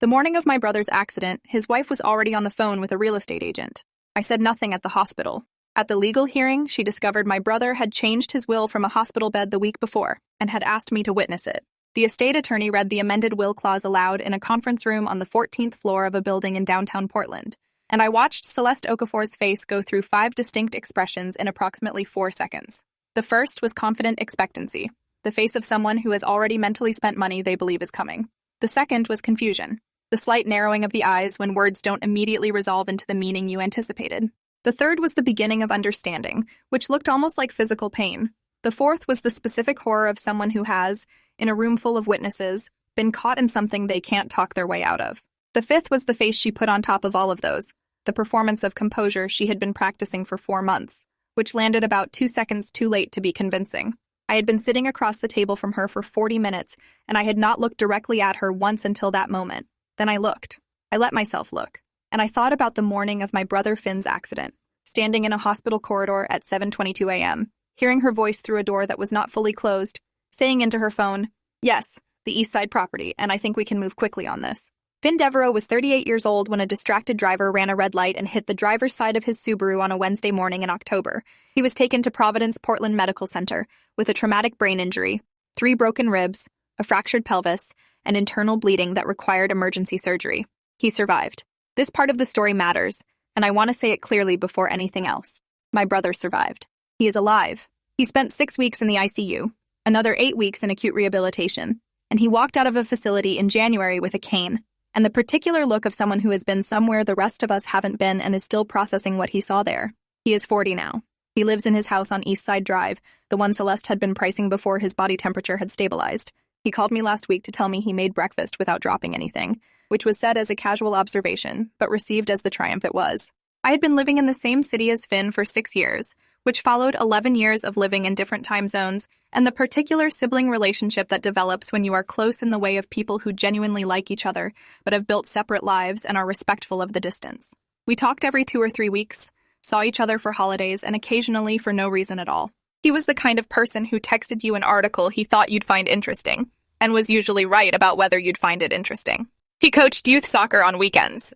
The morning of my brother's accident, his wife was already on the phone with a real estate agent. I said nothing at the hospital. At the legal hearing, she discovered my brother had changed his will from a hospital bed the week before and had asked me to witness it. The estate attorney read the amended will clause aloud in a conference room on the 14th floor of a building in downtown Portland, and I watched Celeste Okafor's face go through 5 distinct expressions in approximately 4 seconds. The first was confident expectancy, the face of someone who has already mentally spent money they believe is coming. The second was confusion, the slight narrowing of the eyes when words don't immediately resolve into the meaning you anticipated. The third was the beginning of understanding, which looked almost like physical pain. The fourth was the specific horror of someone who has, in a room full of witnesses, been caught in something they can't talk their way out of. The fifth was the face she put on top of all of those, the performance of composure she had been practicing for 4 months, which landed about 2 seconds too late to be convincing. I had been sitting across the table from her for 40 minutes, and I had not looked directly at her once until that moment. Then I looked. I let myself look. And I thought about the morning of my brother Finn's accident, standing in a hospital corridor at 7:22 a.m., hearing her voice through a door that was not fully closed, saying into her phone, "Yes, the East Side property, and I think we can move quickly on this." Finn Devereaux was 38 years old when a distracted driver ran a red light and hit the driver's side of his Subaru on a Wednesday morning in October. He was taken to Providence Portland Medical Center with a traumatic brain injury, 3 broken ribs, a fractured pelvis, and internal bleeding that required emergency surgery. He survived. This part of the story matters, and I want to say it clearly before anything else. My brother survived. He is alive. He spent 6 weeks in the ICU, another 8 weeks in acute rehabilitation, and he walked out of a facility in January with a cane, and the particular look of someone who has been somewhere the rest of us haven't been and is still processing what he saw there. He is 40 now. He lives in his house on East Side Drive, the one Celeste had been pricing before his body temperature had stabilized. He called me last week to tell me he made breakfast without dropping anything, which was said as a casual observation, but received as the triumph it was. I had been living in the same city as Finn for 6 years, which followed 11 years of living in different time zones, and the particular sibling relationship that develops when you are close in the way of people who genuinely like each other, but have built separate lives and are respectful of the distance. We talked every 2 or 3 weeks, saw each other for holidays, and occasionally for no reason at all. He was the kind of person who texted you an article he thought you'd find interesting, and was usually right about whether you'd find it interesting. He coached youth soccer on weekends.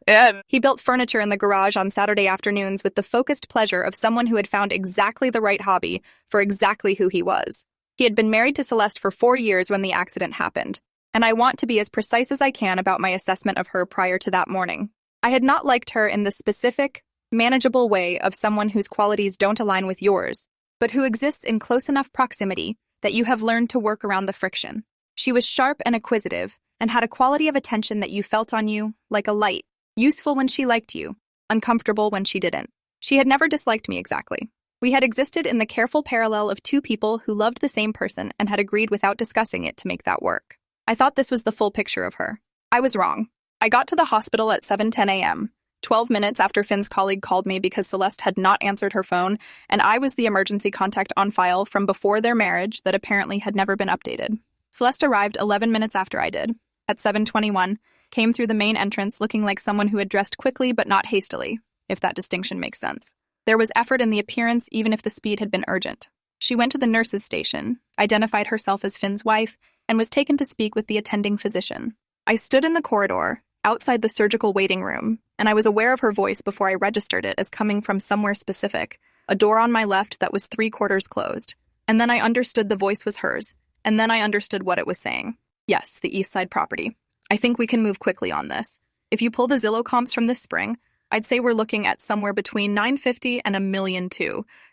He built furniture in the garage on Saturday afternoons with the focused pleasure of someone who had found exactly the right hobby for exactly who he was. He had been married to Celeste for 4 years when the accident happened, and I want to be as precise as I can about my assessment of her prior to that morning. I had not liked her in the specific, manageable way of someone whose qualities don't align with yours, but who exists in close enough proximity that you have learned to work around the friction. She was sharp and acquisitive, and had a quality of attention that you felt on you, like a light, useful when she liked you, uncomfortable when she didn't. She had never disliked me exactly. We had existed in the careful parallel of 2 people who loved the same person and had agreed without discussing it to make that work. I thought this was the full picture of her. I was wrong. I got to the hospital at 7:10 a.m., 12 minutes after Finn's colleague called me because Celeste had not answered her phone, and I was the emergency contact on file from before their marriage that apparently had never been updated. Celeste arrived 11 minutes after I did. At 7:21, came through the main entrance looking like someone who had dressed quickly but not hastily, if that distinction makes sense. There was effort in the appearance even if the speed had been urgent. She went to the nurse's station, identified herself as Finn's wife, and was taken to speak with the attending physician. I stood in the corridor, outside the surgical waiting room, and I was aware of her voice before I registered it as coming from somewhere specific, a door on my left that was 3/4 closed. And then I understood the voice was hers, and then I understood what it was saying. Yes, the East Side property. I think we can move quickly on this. If you pull the Zillow comps from this spring, I'd say we're looking at somewhere between 950 and $1.2 million,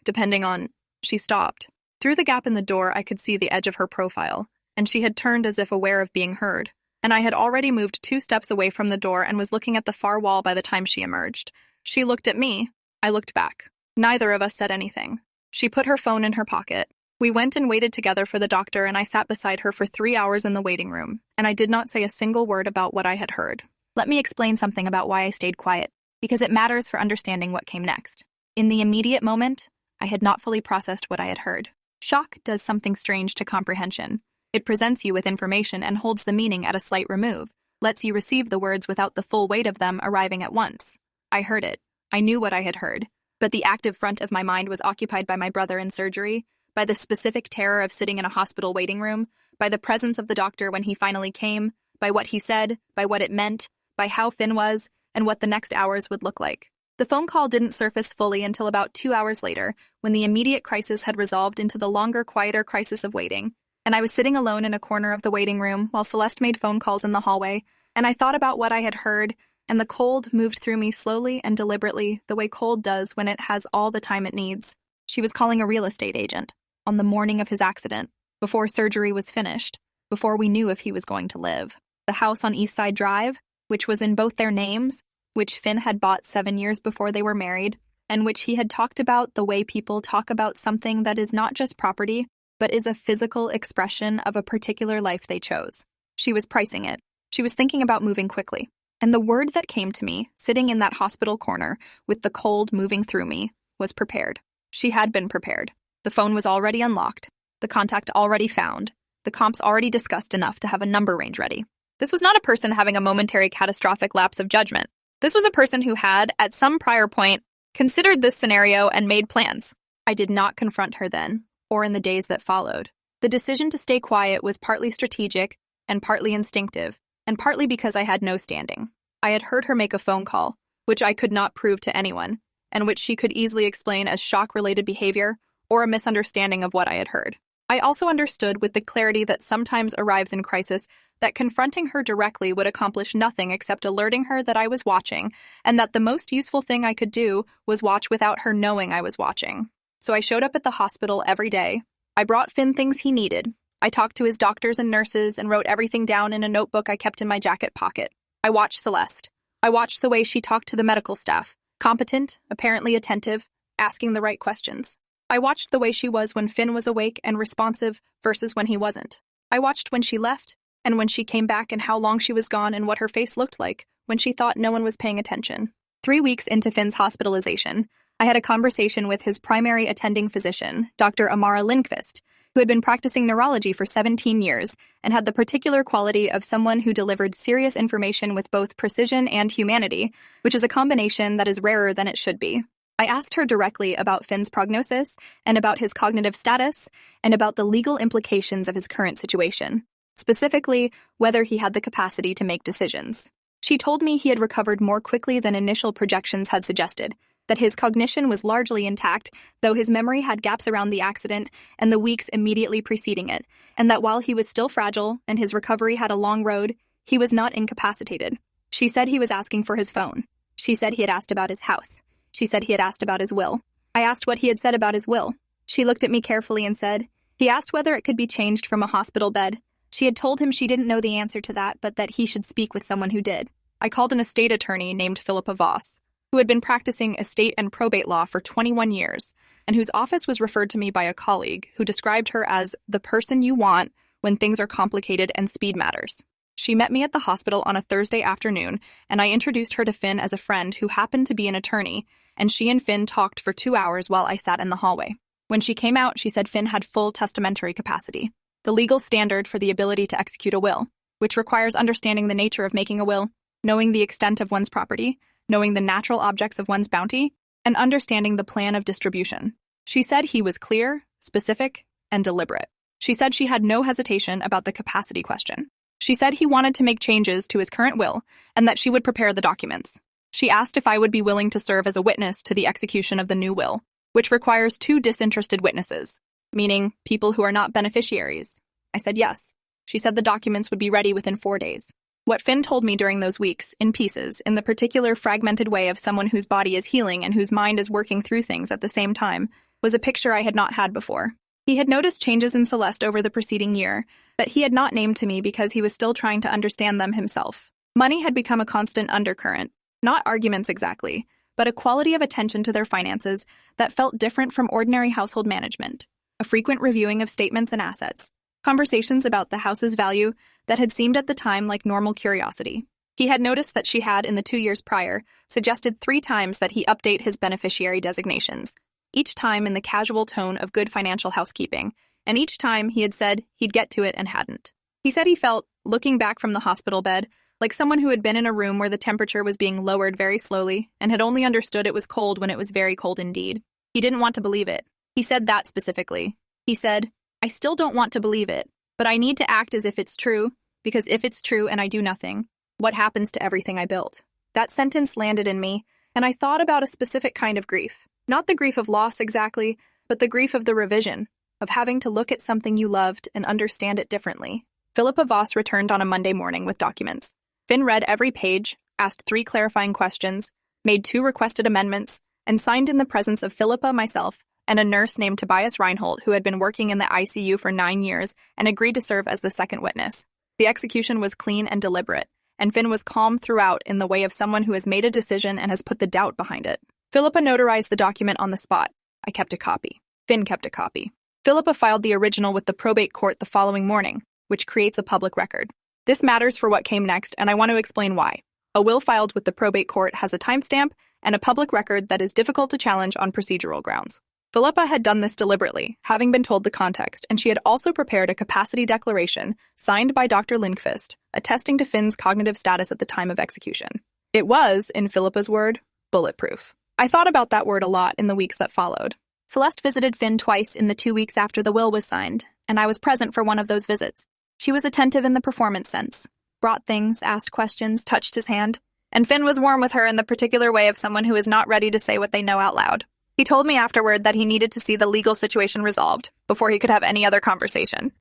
depending on... She stopped. Through the gap in the door, I could see the edge of her profile, and she had turned as if aware of being heard. And I had already moved 2 steps away from the door and was looking at the far wall by the time she emerged. She looked at me. I looked back. Neither of us said anything. She put her phone in her pocket. We went and waited together for the doctor, and I sat beside her for 3 hours in the waiting room, and I did not say a single word about what I had heard. Let me explain something about why I stayed quiet, because it matters for understanding what came next. In the immediate moment, I had not fully processed what I had heard. Shock does something strange to comprehension. It presents you with information and holds the meaning at a slight remove, lets you receive the words without the full weight of them arriving at once. I heard it. I knew what I had heard, but the active front of my mind was occupied by my brother in surgery, by the specific terror of sitting in a hospital waiting room, by the presence of the doctor when he finally came, by what he said, by what it meant, by how Finn was and what the next hours would look like. The phone call didn't surface fully until about 2 hours later, when the immediate crisis had resolved into the longer, quieter crisis of waiting, and I was sitting alone in a corner of the waiting room while Celeste made phone calls in the hallway, and I thought about what I had heard, and the cold moved through me slowly and deliberately, the way cold does when it has all the time it needs. She was calling a real estate agent on the morning of his accident, before surgery was finished, before we knew if he was going to live. The house on East Side Drive, which was in both their names, which Finn had bought 7 years before they were married, and which he had talked about the way people talk about something that is not just property, but is a physical expression of a particular life they chose. She was pricing it. She was thinking about moving quickly. And the word that came to me, sitting in that hospital corner, with the cold moving through me, was prepared. She had been prepared. The phone was already unlocked, the contact already found, the comps already discussed enough to have a number range ready. This was not a person having a momentary catastrophic lapse of judgment. This was a person who had, at some prior point, considered this scenario and made plans. I did not confront her then, or in the days that followed. The decision to stay quiet was partly strategic and partly instinctive, and partly because I had no standing. I had heard her make a phone call, which I could not prove to anyone, and which she could easily explain as shock-related behavior or a misunderstanding of what I had heard. I also understood with the clarity that sometimes arrives in crisis that confronting her directly would accomplish nothing except alerting her that I was watching, and that the most useful thing I could do was watch without her knowing I was watching. So I showed up at the hospital every day. I brought Finn things he needed. I talked to his doctors and nurses and wrote everything down in a notebook I kept in my jacket pocket. I watched Celeste. I watched the way she talked to the medical staff, competent, apparently attentive, asking the right questions. I watched the way she was when Finn was awake and responsive versus when he wasn't. I watched when she left and when she came back and how long she was gone and what her face looked like when she thought no one was paying attention. 3 weeks into Finn's hospitalization, I had a conversation with his primary attending physician, Dr. Amara Lindqvist, who had been practicing neurology for 17 years and had the particular quality of someone who delivered serious information with both precision and humanity, which is a combination that is rarer than it should be. I asked her directly about Finn's prognosis and about his cognitive status and about the legal implications of his current situation, specifically whether he had the capacity to make decisions. She told me he had recovered more quickly than initial projections had suggested, that his cognition was largely intact, though his memory had gaps around the accident and the weeks immediately preceding it, and that while he was still fragile and his recovery had a long road, he was not incapacitated. She said he was asking for his phone. She said he had asked about his house. She said he had asked about his will. I asked what he had said about his will. She looked at me carefully and said, he asked whether it could be changed from a hospital bed. She had told him she didn't know the answer to that, but that he should speak with someone who did. I called an estate attorney named Philippa Voss, who had been practicing estate and probate law for 21 years, and whose office was referred to me by a colleague who described her as the person you want when things are complicated and speed matters. She met me at the hospital on a Thursday afternoon, and I introduced her to Finn as a friend who happened to be an attorney, and she and Finn talked for 2 hours while I sat in the hallway. When she came out, she said Finn had full testamentary capacity, the legal standard for the ability to execute a will, which requires understanding the nature of making a will, knowing the extent of one's property, knowing the natural objects of one's bounty, and understanding the plan of distribution. She said he was clear, specific, and deliberate. She said she had no hesitation about the capacity question. She said he wanted to make changes to his current will and that she would prepare the documents. She asked if I would be willing to serve as a witness to the execution of the new will, which requires 2 disinterested witnesses, meaning people who are not beneficiaries. I said yes. She said the documents would be ready within 4 days. What Finn told me during those weeks, in pieces, in the particular fragmented way of someone whose body is healing and whose mind is working through things at the same time, was a picture I had not had before. He had noticed changes in Celeste over the preceding year that he had not named to me because he was still trying to understand them himself. Money had become a constant undercurrent, not arguments exactly, but a quality of attention to their finances that felt different from ordinary household management, a frequent reviewing of statements and assets, conversations about the house's value that had seemed at the time like normal curiosity. He had noticed that she had, in the 2 years prior, suggested 3 times that he update his beneficiary designations, each time in the casual tone of good financial housekeeping, and each time he had said he'd get to it and hadn't. He said he felt, looking back from the hospital bed, like someone who had been in a room where the temperature was being lowered very slowly and had only understood it was cold when it was very cold indeed. He didn't want to believe it. He said that specifically. He said, I still don't want to believe it, but I need to act as if it's true, because if it's true and I do nothing, What happens to everything I built? That sentence landed in me, and I thought about a specific kind of grief. Not the grief of loss exactly, but the grief of the revision, of having to look at something you loved and understand it differently. Philippa Voss returned on a Monday morning with documents. Finn read every page, asked 3 clarifying questions, made 2 requested amendments, and signed in the presence of Philippa, myself, and a nurse named Tobias Reinhold, who had been working in the ICU for 9 years and agreed to serve as the second witness. The execution was clean and deliberate, and Finn was calm throughout in the way of someone who has made a decision and has put the doubt behind it. Philippa notarized the document on the spot. I kept a copy. Finn kept a copy. Philippa filed the original with the probate court the following morning, which creates a public record. This matters for what came next, and I want to explain why. A will filed with the probate court has a timestamp and a public record that is difficult to challenge on procedural grounds. Philippa had done this deliberately, having been told the context, and she had also prepared a capacity declaration signed by Dr. Lindqvist, attesting to Finn's cognitive status at the time of execution. It was, in Philippa's word, bulletproof. I thought about that word a lot in the weeks that followed. Celeste visited Finn twice in the 2 weeks after the will was signed, and I was present for one of those visits. She was attentive in the performance sense, brought things, asked questions, touched his hand, and Finn was warm with her in the particular way of someone who is not ready to say what they know out loud. He told me afterward that he needed to see the legal situation resolved before he could have any other conversation.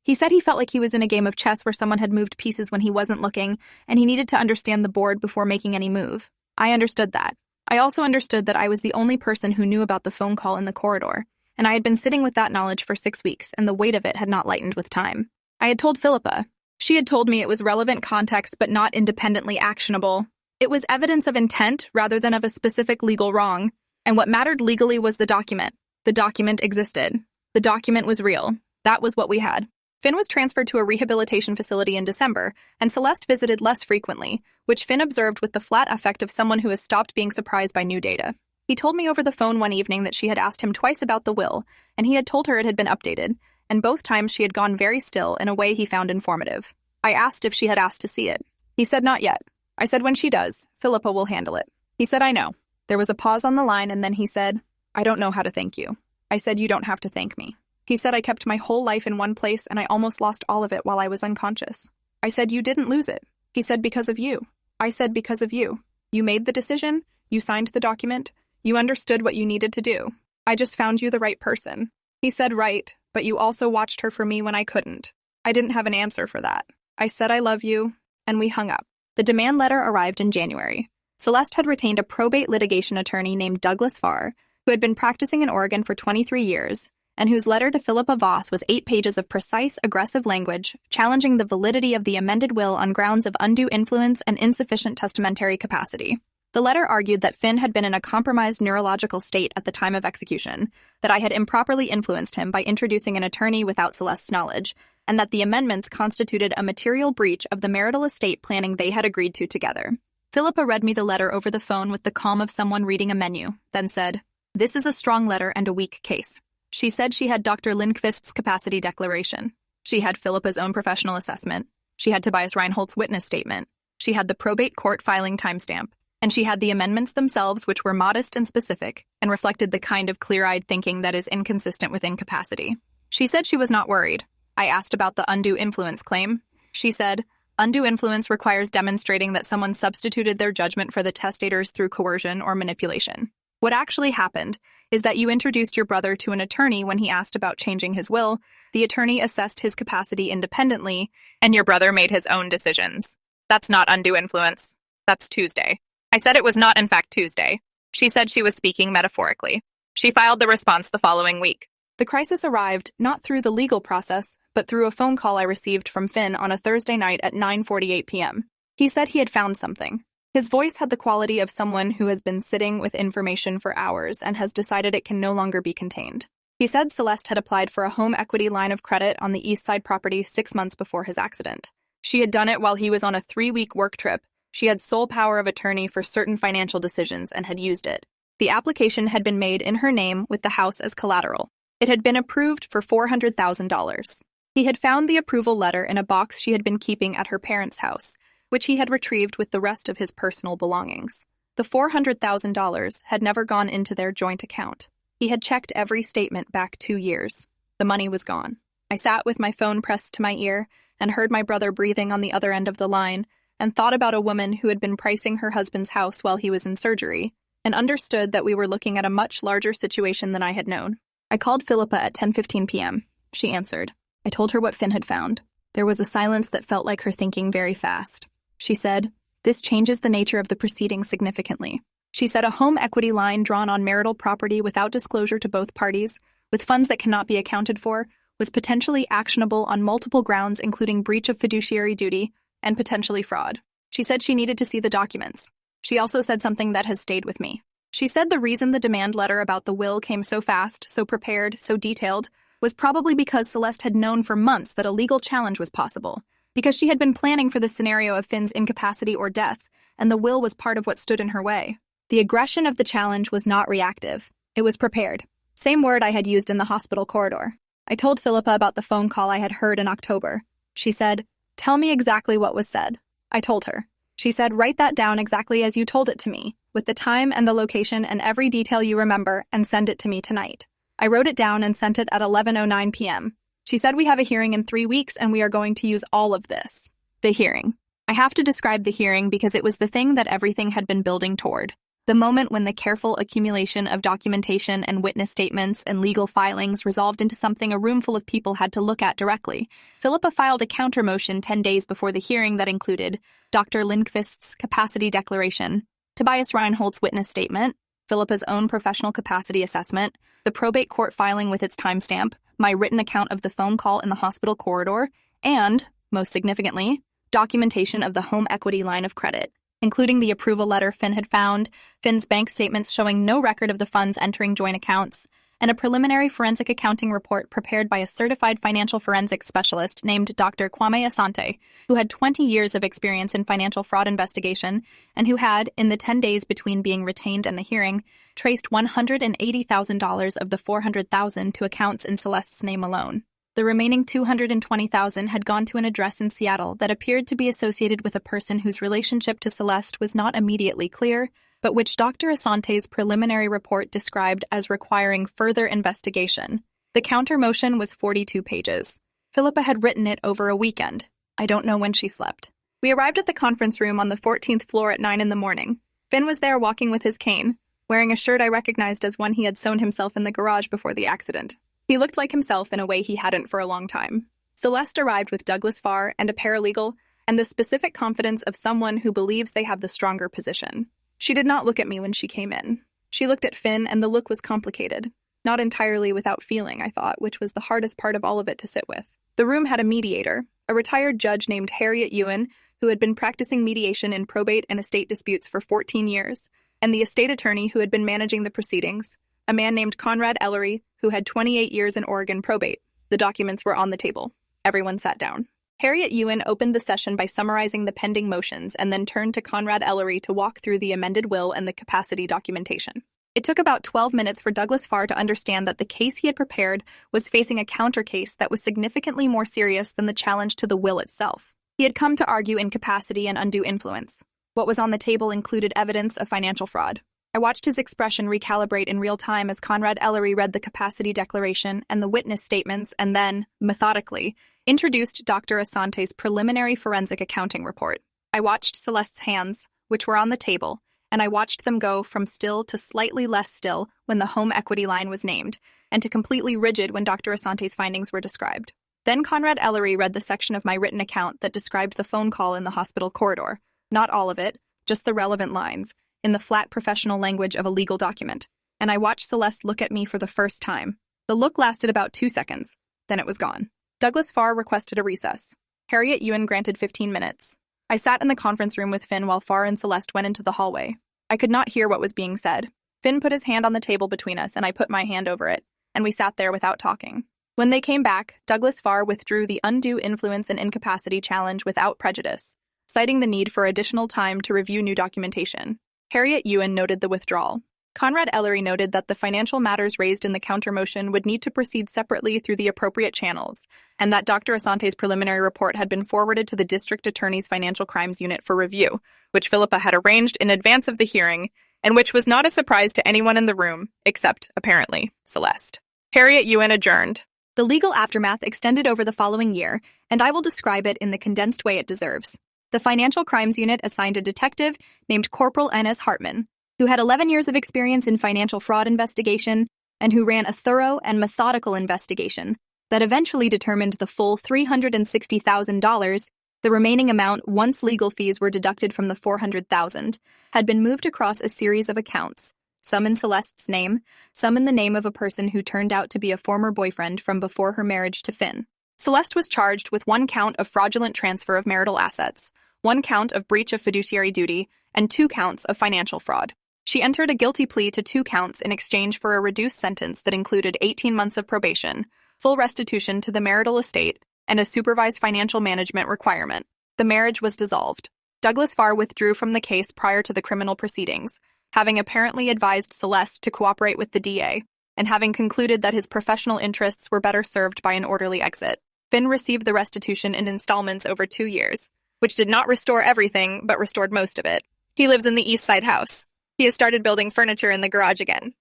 He said he felt like he was in a game of chess where someone had moved pieces when he wasn't looking, and he needed to understand the board before making any move. I understood that. I also understood that I was the only person who knew about the phone call in the corridor, and I had been sitting with that knowledge for 6 weeks, and the weight of it had not lightened with time. I had told Philippa. She had told me it was relevant context but not independently actionable. It was evidence of intent rather than of a specific legal wrong, and what mattered legally was the document. The document existed. The document was real. That was what we had. Finn was transferred to a rehabilitation facility in December, and Celeste visited less frequently, which Finn observed with the flat effect of someone who has stopped being surprised by new data. He told me over the phone one evening that she had asked him twice about the will, and he had told her it had been updated, and both times she had gone very still in a way he found informative. I asked if she had asked to see it. He said not yet. I said when she does, Philippa will handle it. He said I know. There was a pause on the line, and then he said, I don't know how to thank you. I said you don't have to thank me. He said I kept my whole life in one place and I almost lost all of it while I was unconscious. I said you didn't lose it. He said because of you. I said because of you. You made the decision, you signed the document, you understood what you needed to do. I just found you the right person. He said right, but you also watched her for me when I couldn't. I didn't have an answer for that. I said I love you, and we hung up. The demand letter arrived in January. Celeste had retained a probate litigation attorney named Douglas Farr, who had been practicing in Oregon for 23 years, and whose letter to Philippa Voss was 8 pages of precise, aggressive language, challenging the validity of the amended will on grounds of undue influence and insufficient testamentary capacity. The letter argued that Finn had been in a compromised neurological state at the time of execution, that I had improperly influenced him by introducing an attorney without Celeste's knowledge, and that the amendments constituted a material breach of the marital estate planning they had agreed to together. Philippa read me the letter over the phone with the calm of someone reading a menu, then said, "This is a strong letter and a weak case." She said she had Dr. Lindqvist's capacity declaration. She had Philippa's own professional assessment. She had Tobias Reinhold's witness statement. She had the probate court filing timestamp. And she had the amendments themselves, which were modest and specific, and reflected the kind of clear-eyed thinking that is inconsistent with incapacity. She said she was not worried. I asked about the undue influence claim. She said, undue influence requires demonstrating that someone substituted their judgment for the testator's through coercion or manipulation. What actually happened is that you introduced your brother to an attorney when he asked about changing his will, the attorney assessed his capacity independently, and your brother made his own decisions. That's not undue influence. That's Tuesday. I said it was not, in fact, Tuesday. She said she was speaking metaphorically. She filed the response the following week. The crisis arrived not through the legal process, but through a phone call I received from Finn on a Thursday night at 9:48 p.m. He said he had found something. His voice had the quality of someone who has been sitting with information for hours and has decided it can no longer be contained. He said Celeste had applied for a home equity line of credit on the East Side property 6 months before his accident. She had done it while he was on a 3-week work trip. She had sole power of attorney for certain financial decisions and had used it. The application had been made in her name with the house as collateral. It had been approved for $400,000. He had found the approval letter in a box she had been keeping at her parents' house, which he had retrieved with the rest of his personal belongings. The $400,000 had never gone into their joint account. He had checked every statement back 2 years. The money was gone. I sat with my phone pressed to my ear and heard my brother breathing on the other end of the line, and thought about a woman who had been pricing her husband's house while he was in surgery, and understood that we were looking at a much larger situation than I had known. I called Philippa at 10:15 p.m. She answered. I told her what Finn had found. There was a silence that felt like her thinking very fast. She said, "This changes the nature of the proceedings significantly." She said a home equity line drawn on marital property without disclosure to both parties, with funds that cannot be accounted for, was potentially actionable on multiple grounds including breach of fiduciary duty and potentially fraud. She said she needed to see the documents. She also said something that has stayed with me. She said the reason the demand letter about the will came so fast, so prepared, so detailed, was probably because Celeste had known for months that a legal challenge was possible, because she had been planning for the scenario of Finn's incapacity or death, and the will was part of what stood in her way. The aggression of the challenge was not reactive. It was prepared. Same word I had used in the hospital corridor. I told Philippa about the phone call I had heard in October. She said, "Tell me exactly what was said." I told her. She said, "Write that down exactly as you told it to me, with the time and the location and every detail you remember, and send it to me tonight." I wrote it down and sent it at 11:09 p.m. She said we have a hearing in 3 weeks and we are going to use all of this. The hearing. I have to describe the hearing because it was the thing that everything had been building toward. The moment when the careful accumulation of documentation and witness statements and legal filings resolved into something a room full of people had to look at directly. Philippa filed a counter motion 10 days before the hearing that included Dr. Lindqvist's capacity declaration, Tobias Reinhold's witness statement, Philippa's own professional capacity assessment, the probate court filing with its timestamp, my written account of the phone call in the hospital corridor, and, most significantly, documentation of the home equity line of credit, including the approval letter Finn had found, Finn's bank statements showing no record of the funds entering joint accounts, and a preliminary forensic accounting report prepared by a certified financial forensics specialist named Dr. Kwame Asante, who had 20 years of experience in financial fraud investigation and who had, in the 10 days between being retained and the hearing, traced $180,000 of the $400,000 to accounts in Celeste's name alone. The remaining $220,000 had gone to an address in Seattle that appeared to be associated with a person whose relationship to Celeste was not immediately clear, but which Dr. Asante's preliminary report described as requiring further investigation. The counter motion was 42 pages. Philippa had written it over a weekend. I don't know when she slept. We arrived at the conference room on the 14th floor at 9 in the morning. Finn was there walking with his cane, wearing a shirt I recognized as one he had sewn himself in the garage before the accident. He looked like himself in a way he hadn't for a long time. Celeste arrived with Douglas Farr and a paralegal, and the specific confidence of someone who believes they have the stronger position. She did not look at me when she came in. She looked at Finn, and the look was complicated. Not entirely without feeling, I thought, which was the hardest part of all of it to sit with. The room had a mediator, a retired judge named Harriet Ewan, who had been practicing mediation in probate and estate disputes for 14 years, and the estate attorney who had been managing the proceedings, a man named Conrad Ellery, who had 28 years in Oregon probate. The documents were on the table. Everyone sat down. Harriet Ewan opened the session by summarizing the pending motions and then turned to Conrad Ellery to walk through the amended will and the capacity documentation. It took about 12 minutes for Douglas Farr to understand that the case he had prepared was facing a counter case that was significantly more serious than the challenge to the will itself. He had come to argue incapacity and undue influence. What was on the table included evidence of financial fraud. I watched his expression recalibrate in real time as Conrad Ellery read the capacity declaration and the witness statements and then, methodically, introduced Dr. Asante's preliminary forensic accounting report. I watched Celeste's hands, which were on the table, and I watched them go from still to slightly less still when the home equity line was named, and to completely rigid when Dr. Asante's findings were described. Then Conrad Ellery read the section of my written account that described the phone call in the hospital corridor. Not all of it, just the relevant lines, in the flat professional language of a legal document, and I watched Celeste look at me for the first time. The look lasted about 2 seconds. Then it was gone. Douglas Farr requested a recess. Harriet Ewan granted 15 minutes. I sat in the conference room with Finn while Farr and Celeste went into the hallway. I could not hear what was being said. Finn put his hand on the table between us, and I put my hand over it, and we sat there without talking. When they came back, Douglas Farr withdrew the undue influence and incapacity challenge without prejudice, citing the need for additional time to review new documentation. Harriet Ewan noted the withdrawal. Conrad Ellery noted that the financial matters raised in the counter-motion would need to proceed separately through the appropriate channels, and that Dr. Asante's preliminary report had been forwarded to the District Attorney's Financial Crimes Unit for review, which Philippa had arranged in advance of the hearing, and which was not a surprise to anyone in the room, except, apparently, Celeste. Harriet Ewan adjourned. The legal aftermath extended over the following year, and I will describe it in the condensed way it deserves. The Financial Crimes Unit assigned a detective named Corporal N.S. Hartman, who had 11 years of experience in financial fraud investigation and who ran a thorough and methodical investigation that eventually determined the full $360,000. The remaining amount, once legal fees were deducted from the $400,000, had been moved across a series of accounts, some in Celeste's name, some in the name of a person who turned out to be a former boyfriend from before her marriage to Finn. Celeste was charged with 1 count of fraudulent transfer of marital assets, 1 count of breach of fiduciary duty, and 2 counts of financial fraud. She entered a guilty plea to 2 counts in exchange for a reduced sentence that included 18 months of probation, full restitution to the marital estate, and a supervised financial management requirement. The marriage was dissolved. Douglas Farr withdrew from the case prior to the criminal proceedings, having apparently advised Celeste to cooperate with the DA, and having concluded that his professional interests were better served by an orderly exit. Finn received the restitution in installments over 2 years, which did not restore everything, but restored most of it. He lives in the East Side house. He has started building furniture in the garage again.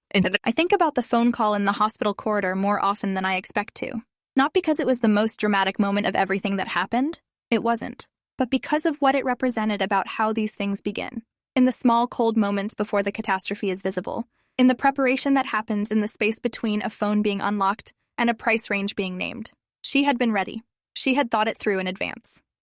I think about the phone call in the hospital corridor more often than I expect to. Not because it was the most dramatic moment of everything that happened. It wasn't. But because of what it represented about how these things begin. In the small, cold moments before the catastrophe is visible. In the preparation that happens in the space between a phone being unlocked and a price range being named. She had been ready. She had thought it through in advance.